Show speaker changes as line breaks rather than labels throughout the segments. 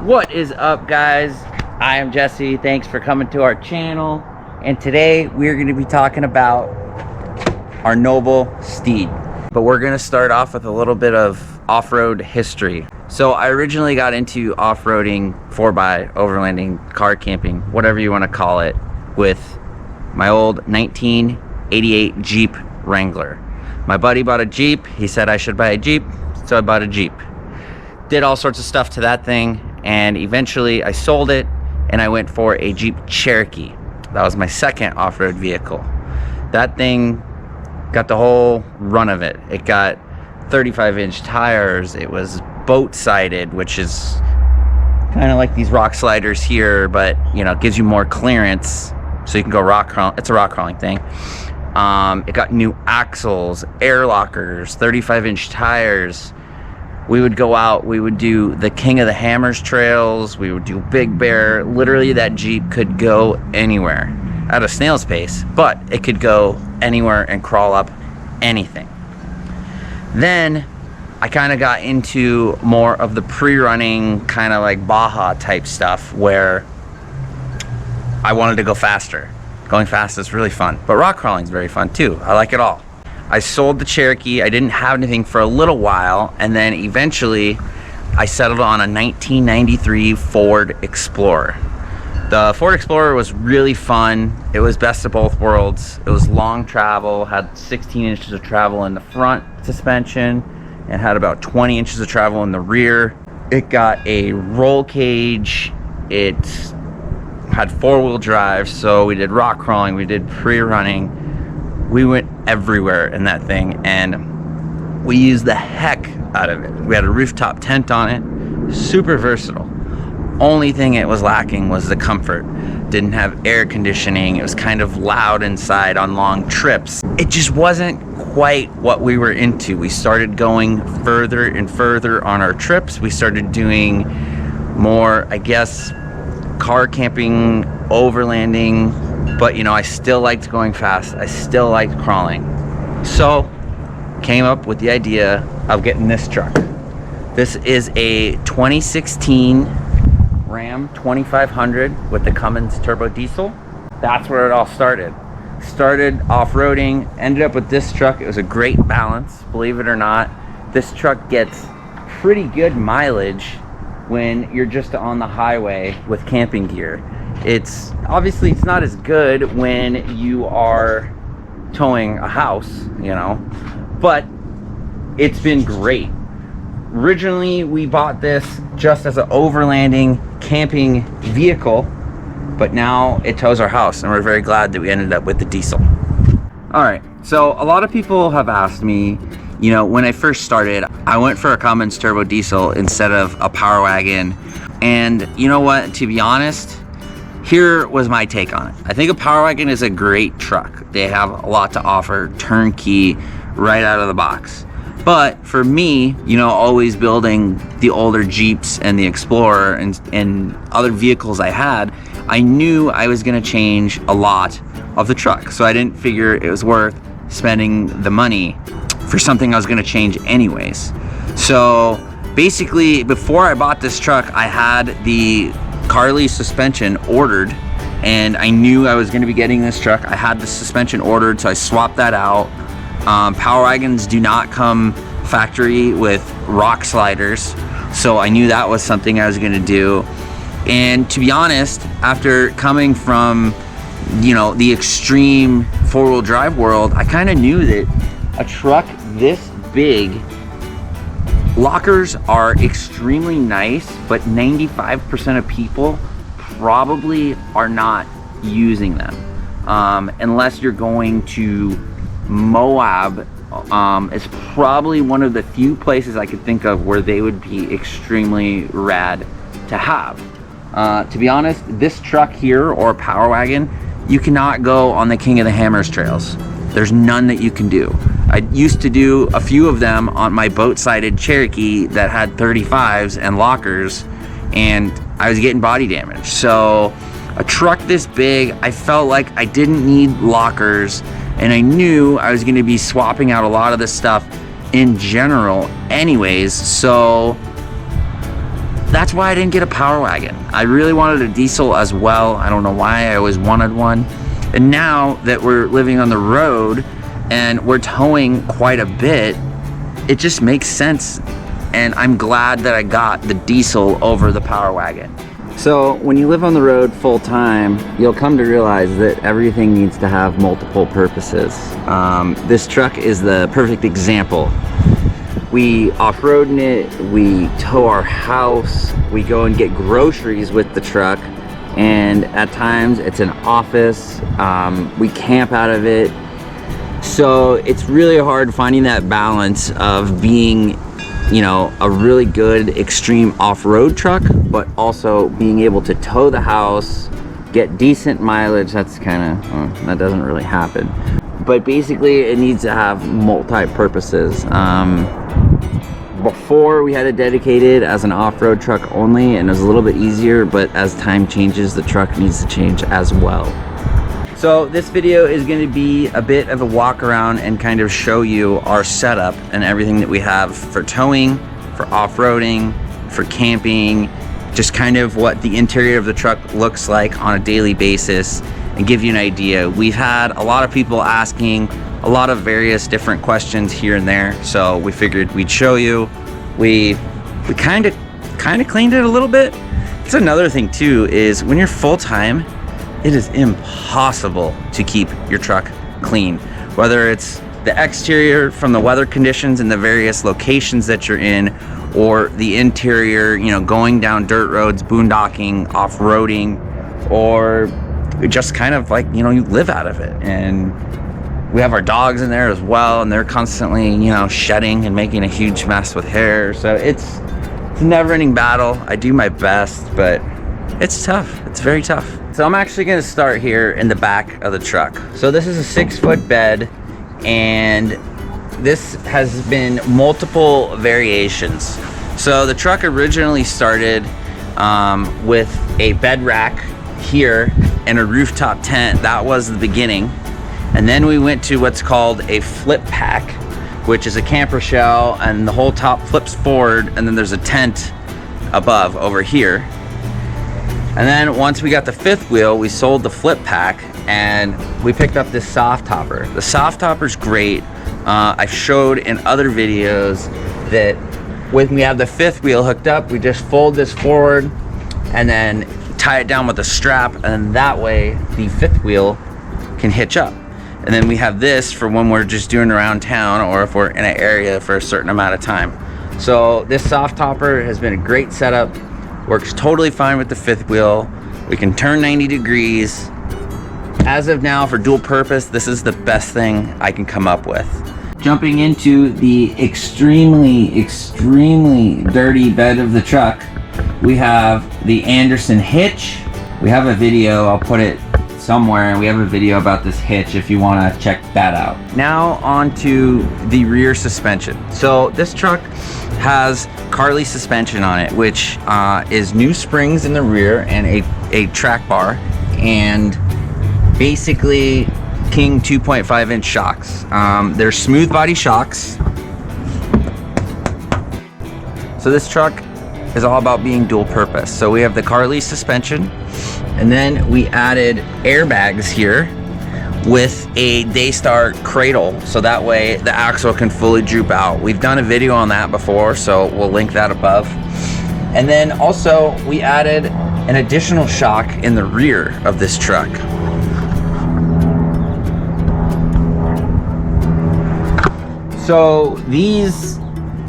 What is up, guys? I am Jesse. Thanks for coming to our channel, and today we're going to be talking about our noble steed. But we're going to start off with a little bit of off-road history. So I originally got into off-roading, 4x, overlanding, car camping, whatever you want to call it, with my old 1988 Jeep Wrangler. My buddy bought a Jeep. He said I should buy a Jeep, so I bought a Jeep. Did all sorts of stuff to that thing, and eventually I sold it and I went for a Jeep Cherokee. That was my second off-road vehicle. That thing got the whole run of it. It got 35-inch tires. It was boat-sided, which is kind of like these rock sliders here, but you know, it gives you more clearance so you can go rock crawling. It's a rock crawling thing. It got new axles, air lockers, 35-inch tires. We would go out, we would do the King of the Hammers trails, we would do Big Bear. Literally, that Jeep could go anywhere at a snail's pace, but it could go anywhere and crawl up anything. Then I kind of got into more of the pre-running, kind of like Baja type stuff, where I wanted to go faster. Going fast is really fun, but rock crawling is very fun too. I like it all. I sold the Cherokee. I didn't have anything for a little while, and then eventually I settled on a 1993 Ford Explorer. The Ford Explorer was really fun. It was best of both worlds. It was long travel, had 16 inches of travel in the front suspension, and had about 20 inches of travel in the rear. It got a roll cage. It had four-wheel drive, so we did rock crawling, we did pre-running. We went everywhere in that thing, and we used the heck out of it. We had a rooftop tent on it, super versatile. Only thing it was lacking was the comfort. Didn't have air conditioning. It was kind of loud inside on long trips. It just wasn't quite what we were into. We started going further and further on our trips. We started doing more, I guess, car camping, overlanding. But you know, I still liked going fast. I still liked crawling. So, came up with the idea of getting this truck. This is a 2016 Ram 2500 with the Cummins turbo diesel. That's where it all started. Started off-roading, ended up with this truck. It was a great balance, believe it or not. This truck gets pretty good mileage when you're just on the highway with camping gear. It's obviously, it's not as good when you are towing a house, you know, but it's been great. Originally, we bought this just as an overlanding camping vehicle, but now it tows our house, and we're very glad that we ended up with the diesel. All right, so a lot of people have asked me, you know, when I first started, I went for a Cummins turbo diesel instead of a Power Wagon, and you know what, to be honest, here was my take on it. I think a Power Wagon is a great truck. They have a lot to offer, turnkey, right out of the box. But for me, you know, always building the older Jeeps and the Explorer and other vehicles I had, I knew I was gonna change a lot of the truck. So I didn't figure it was worth spending the money for something I was gonna change anyways. So basically, before I bought this truck, I had the Carly suspension ordered, and I knew I was going to be getting this truck. I had the suspension ordered, so I swapped that out. Power Wagons do not come factory with rock sliders, so I knew that was something I was going to do. And to be honest, after coming from, you know, the extreme four-wheel drive world, I kind of knew that a truck this big, lockers are extremely nice, but 95% of people probably are not using them. Unless you're going to Moab is probably one of the few places I could think of where they would be extremely rad to have. To be honest, this truck here or Power Wagon, you cannot go on the King of the Hammers trails. There's none that you can do. I used to do a few of them on my boat-sided Cherokee that had 35s and lockers, and I was getting body damage. So a truck this big, I felt like I didn't need lockers, and I knew I was going to be swapping out a lot of this stuff in general anyways, so that's why I didn't get a Power Wagon. I really wanted a diesel as well. I don't know why, I always wanted one. And now that we're living on the road and we're towing quite a bit, it just makes sense. And I'm glad that I got the diesel over the Power Wagon. So when you live on the road full time, you'll come to realize that everything needs to have multiple purposes. This truck is the perfect example. We off-road in it, we tow our house, we go and get groceries with the truck, and at times it's an office, we camp out of it. So it's really hard finding that balance of being, you know, a really good extreme off-road truck, but also being able to tow the house, get decent mileage. That's kind of, that doesn't really happen. But basically it needs to have multi-purposes. Before we had it dedicated as an off-road truck only, and it was a little bit easier, but as time changes, the truck needs to change as well. So this video is going to be a bit of a walk around and kind of show you our setup and everything that we have for towing, for off-roading, for camping, just kind of what the interior of the truck looks like on a daily basis, and give you an idea. We've had a lot of people asking a lot of various different questions here and there, so we figured we'd show you. We kind of cleaned it a little bit. It's another thing too, is when you're full-time, it is impossible to keep your truck clean, whether it's the exterior from the weather conditions and the various locations that you're in, or the interior, you know, going down dirt roads, boondocking, off-roading, or just kind of like, you know, you live out of it. And we have our dogs in there as well, and they're constantly, you know, shedding and making a huge mess with hair. So it's a never-ending battle. I do my best, but it's tough. It's very tough. So I'm actually going to start here in the back of the truck. So this is a 6-foot bed, and this has been multiple variations. So the truck originally started with a bed rack here and a rooftop tent. That was the beginning. And then we went to what's called a flip pack, which is a camper shell, and the whole top flips forward, and then there's a tent above over here. And then once we got the 5th wheel, we sold the flip pack and we picked up this soft topper. The soft topper's great. I've showed in other videos that when we have the 5th wheel hooked up, we just fold this forward and then tie it down with a strap, and that way the 5th wheel can hitch up. And then we have this for when we're just doing around town, or if we're in an area for a certain amount of time. So this soft topper has been a great setup. Works totally fine with the 5th wheel. We can turn 90 degrees. As of now, for dual purpose, this is the best thing I can come up with. Jumping into the extremely dirty bed of the truck, we have the Anderson hitch. We have a video, I'll put it somewhere, and we have a video about this hitch if you want to check that out. Now on to the rear suspension. So this truck has Carly suspension on it, which is new springs in the rear and a track bar, and basically King 2.5-inch shocks. They're smooth body shocks. So this truck is all about being dual purpose. So we have the Carly suspension, and then we added airbags here with a Daystar cradle, so that way the axle can fully droop out. We've done a video on that before, so we'll link that above. And then also we added an additional shock in the rear of this truck. So these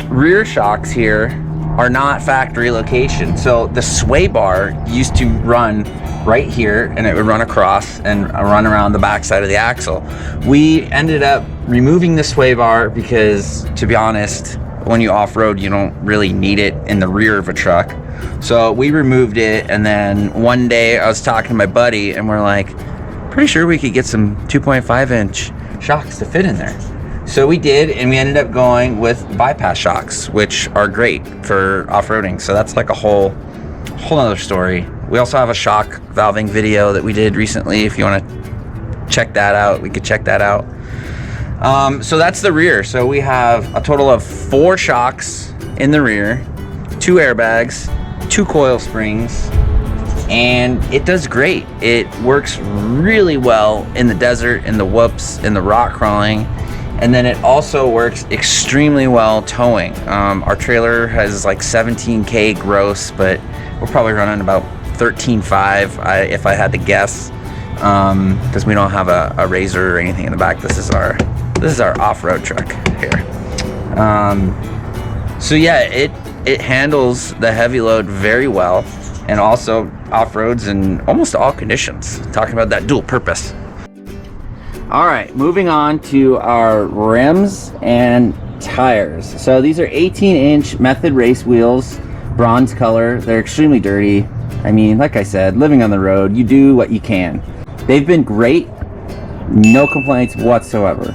rear shocks here are not factory location. So the sway bar used to run right here, and it would run across and run around the back side of the axle. We ended up removing the sway bar because, to be honest, when you off-road, you don't really need it in the rear of a truck. So we removed it, and then one day I was talking to my buddy, and we're like, pretty sure we could get some 2.5-inch shocks to fit in there. So we did, and we ended up going with bypass shocks, which are great for off-roading. So that's like a whole other story. We also have a shock valving video that we did recently. If you want to check that out, we could check that out. So that's the rear. So we have a total of 4 shocks in the rear, 2 airbags, 2 coil springs, and it does great. It works really well in the desert, in the whoops, in the rock crawling, and then it also works extremely well towing. Our trailer has like 17K gross, but we're probably running about 13.5 if I had to guess, because we don't have a razor or anything in the back. This is our off-road truck here. So yeah, it handles the heavy load very well, and also off-roads in almost all conditions. Talking about that dual purpose. All right, moving on to our rims and tires. So these are 18-inch Method race wheels, bronze color. They're extremely dirty. I mean, like I said, living on the road, you do what you can. They've been great, no complaints whatsoever.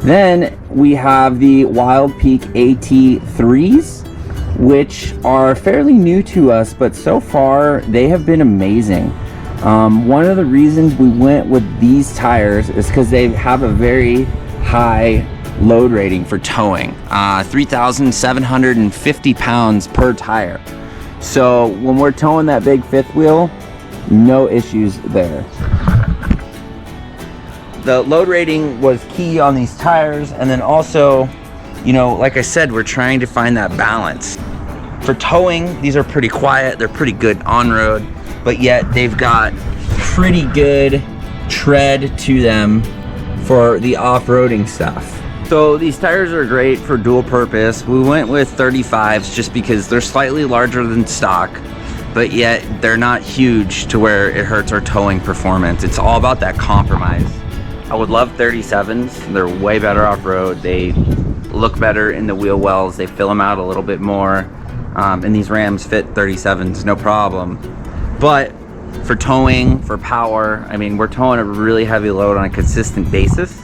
Then we have the Wild Peak AT3s, which are fairly new to us, but so far they have been amazing. One of the reasons we went with these tires is because they have a very high load rating for towing, 3,750 pounds per tire. So when we're towing that big fifth wheel, no issues there. The load rating was key on these tires, and then also, you know, like I said, we're trying to find that balance. For towing, these are pretty quiet, they're pretty good on-road, but yet they've got pretty good tread to them for the off-roading stuff. So these tires are great for dual purpose. We went with 35s just because they're slightly larger than stock, but yet they're not huge to where it hurts our towing performance. It's all about that compromise. I would love 37s. They're way better off-road. They look better in the wheel wells. They fill them out a little bit more. And these Rams fit 37s, no problem. But for towing, for power, I mean, we're towing a really heavy load on a consistent basis.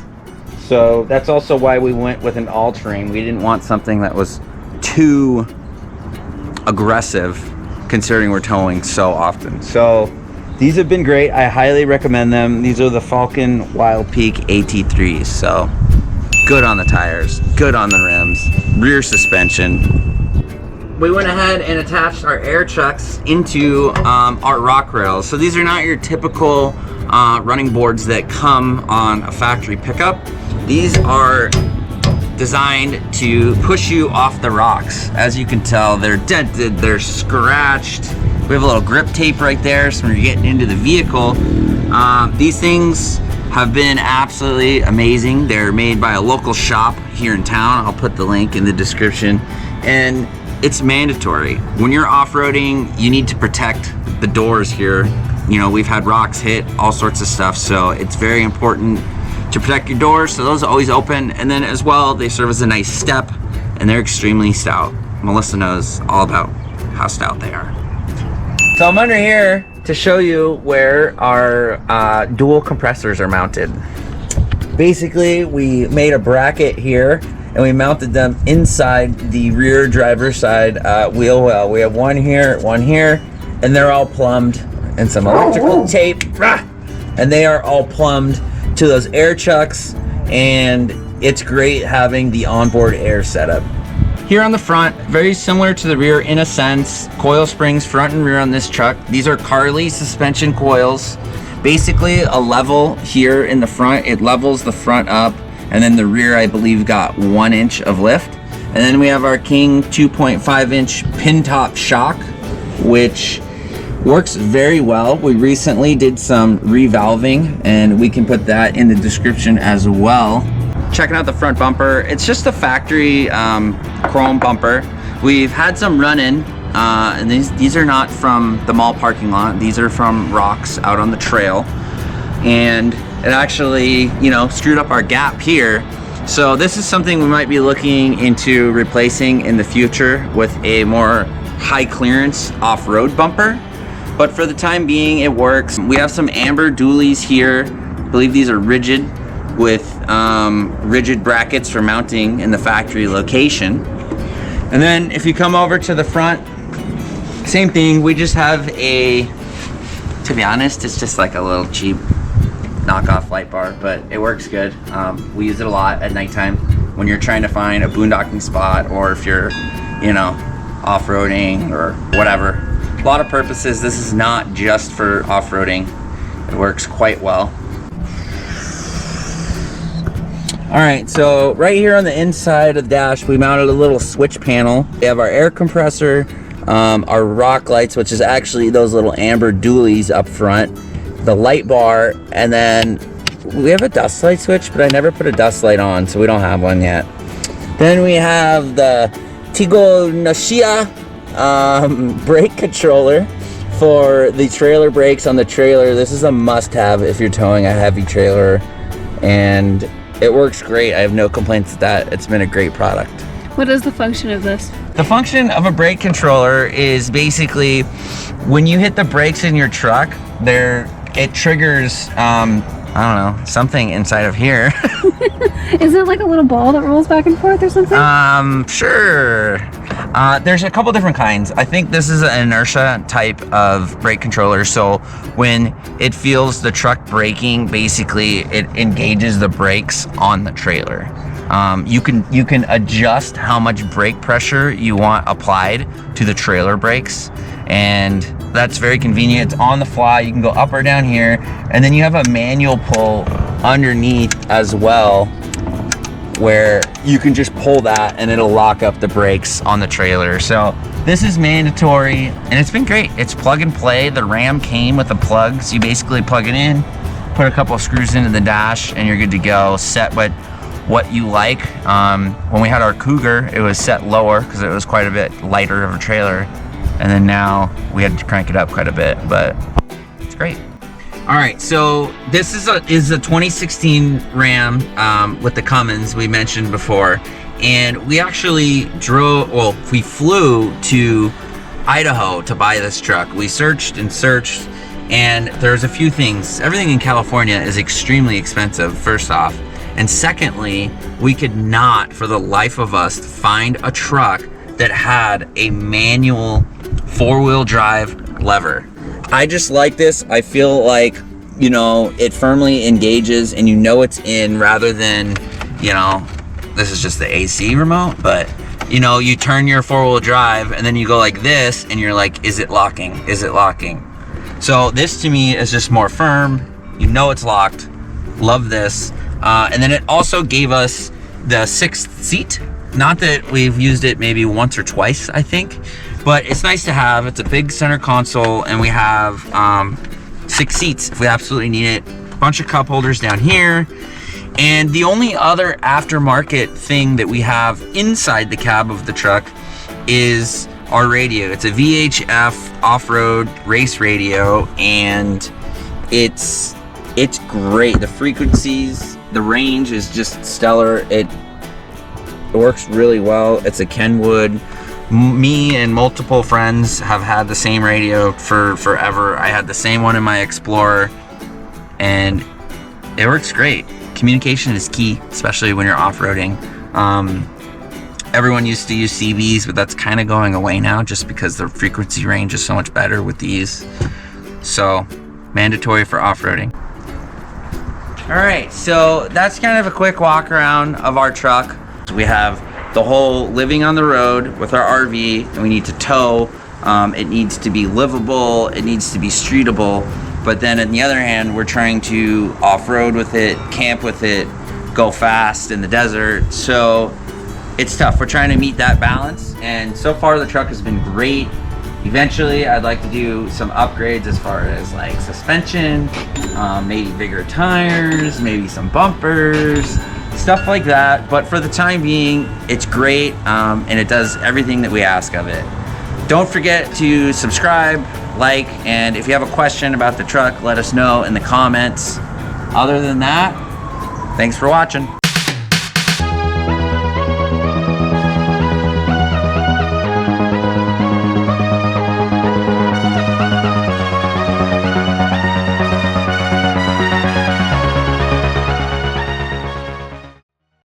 So that's also why we went with an all-terrain. We didn't want something that was too aggressive, considering we're towing so often. So these have been great. I highly recommend them. These are the Falcon Wild Peak AT3s. So good on the tires, good on the rims, rear suspension. We went ahead and attached our air chucks into our rock rails. So these are not your typical running boards that come on a factory pickup. These are designed to push you off the rocks. As you can tell, they're dented, they're scratched. We have a little grip tape right there, so when you're getting into the vehicle, these things have been absolutely amazing. They're made by a local shop here in town. I'll put the link in the description. And it's mandatory. When you're off-roading, you need to protect the doors here. You know, we've had rocks hit, all sorts of stuff, so it's very important to protect your doors, so those are always open. And then as well, they serve as a nice step, and they're extremely stout. Melissa knows all about how stout they are. So I'm under here to show you where our dual compressors are mounted. Basically, we made a bracket here, and we mounted them inside the rear driver's side wheel well. We have one here, and they're all plumbed, and some electrical tape, and they are all plumbed to those air chucks, and it's great having the onboard air setup. Here on the front, very similar to the rear in a sense, coil springs front and rear on this truck. These are Carly suspension coils. Basically a level here in the front, it levels the front up, and then the rear I believe got 1 inch of lift. And then we have our King 2.5-inch pin top shock, which works very well. We recently did some revalving, and we can put that in the description as well. Checking out the front bumper, it's just a factory chrome bumper. We've had some run-in, and these are not from the mall parking lot. These are from rocks out on the trail, and it actually, you know, screwed up our gap here. So this is something we might be looking into replacing in the future with a more high clearance off-road bumper. But for the time being, it works. We have some amber dualies here. I believe these are rigid with rigid brackets for mounting in the factory location. And then if you come over to the front, same thing. We just have a, to be honest, it's just like a little cheap knockoff light bar, but it works good. We use it a lot at nighttime when you're trying to find a boondocking spot, or if you're, you know, off-roading or whatever. A lot of purposes. This is not just for off-roading. It works quite well. All right, so right here on the inside of the dash, we mounted a little switch panel. We have our air compressor, our rock lights, which is actually those little amber dualies up front, the light bar, and then we have a dust light switch, but I never put a dust light on, so we don't have one yet. Then we have the Tigo Nashia brake controller for the trailer brakes on the trailer. This is a must-have if you're towing a heavy trailer, and it works great. I have no complaints with that. It's been a great product.
What is the function of this?
The function of a brake controller is basically when you hit the brakes in your truck, it triggers, I don't know, something inside of here.
Is it like a little ball that rolls back and forth or something?
Sure. There's a couple different kinds. I think this is an inertia type of brake controller. So when it feels the truck braking, basically it engages the brakes on the trailer. You can adjust how much brake pressure you want applied to the trailer brakes, and that's very convenient. It's on the fly. You can go up or down here, and then you have a manual pull underneath as well, where you can just pull that and it'll lock up the brakes on the trailer. So this is mandatory, and it's been great. It's plug and play. The RAM came with the plugs. You basically plug it in, put a couple of screws into the dash, and you're good to go. Set what you like. When we had our Cougar, it was set lower because it was quite a bit lighter of a trailer, and then now we had to crank it up quite a bit, but it's great. All right, so this is a 2016 Ram with the Cummins we mentioned before, and we actually we flew to Idaho to buy this truck. We searched and searched, and there's a few things. Everything in California is extremely expensive, first off, and secondly, we could not for the life of us find a truck that had a manual four-wheel drive lever. I just like this. I feel like, you know, it firmly engages and you know it's in, rather than, you know, this is just the AC remote, but you know, you turn your four-wheel drive and then you go like this and you're like, is it locking? Is it locking? So this to me is just more firm. You know it's locked. Love this. And then it also gave us the 6th seat. Not that we've used it maybe once or twice, I think, but it's nice to have. It's a big center console, and we have 6 seats if we absolutely need it. A bunch of cup holders down here. And the only other aftermarket thing that we have inside the cab of the truck is our radio. It's a VHF off-road race radio, and it's great. The frequencies, the range is just stellar. It works really well. It's a Kenwood. Me and multiple friends have had the same radio for forever. I had the same one in my Explorer, and it works great. Communication is key, especially when you're off-roading. Everyone used to use CBs, but that's kind of going away now just because the frequency range is so much better with these. So, mandatory for off-roading. All right, so that's kind of a quick walk around of our truck. We have the whole living on the road with our RV, and we need to tow. It needs to be livable, it needs to be streetable, but then on the other hand, we're trying to off-road with it, camp with it, go fast in the desert. So it's tough. We're trying to meet that balance, and so far the truck has been great. Eventually, I'd like to do some upgrades as far as like suspension, maybe bigger tires, maybe some bumpers, stuff like that. But for the time being, it's great, and it does everything that we ask of it. Don't forget to subscribe, like, and if you have a question about the truck, let us know in the comments. Other than that, thanks for watching.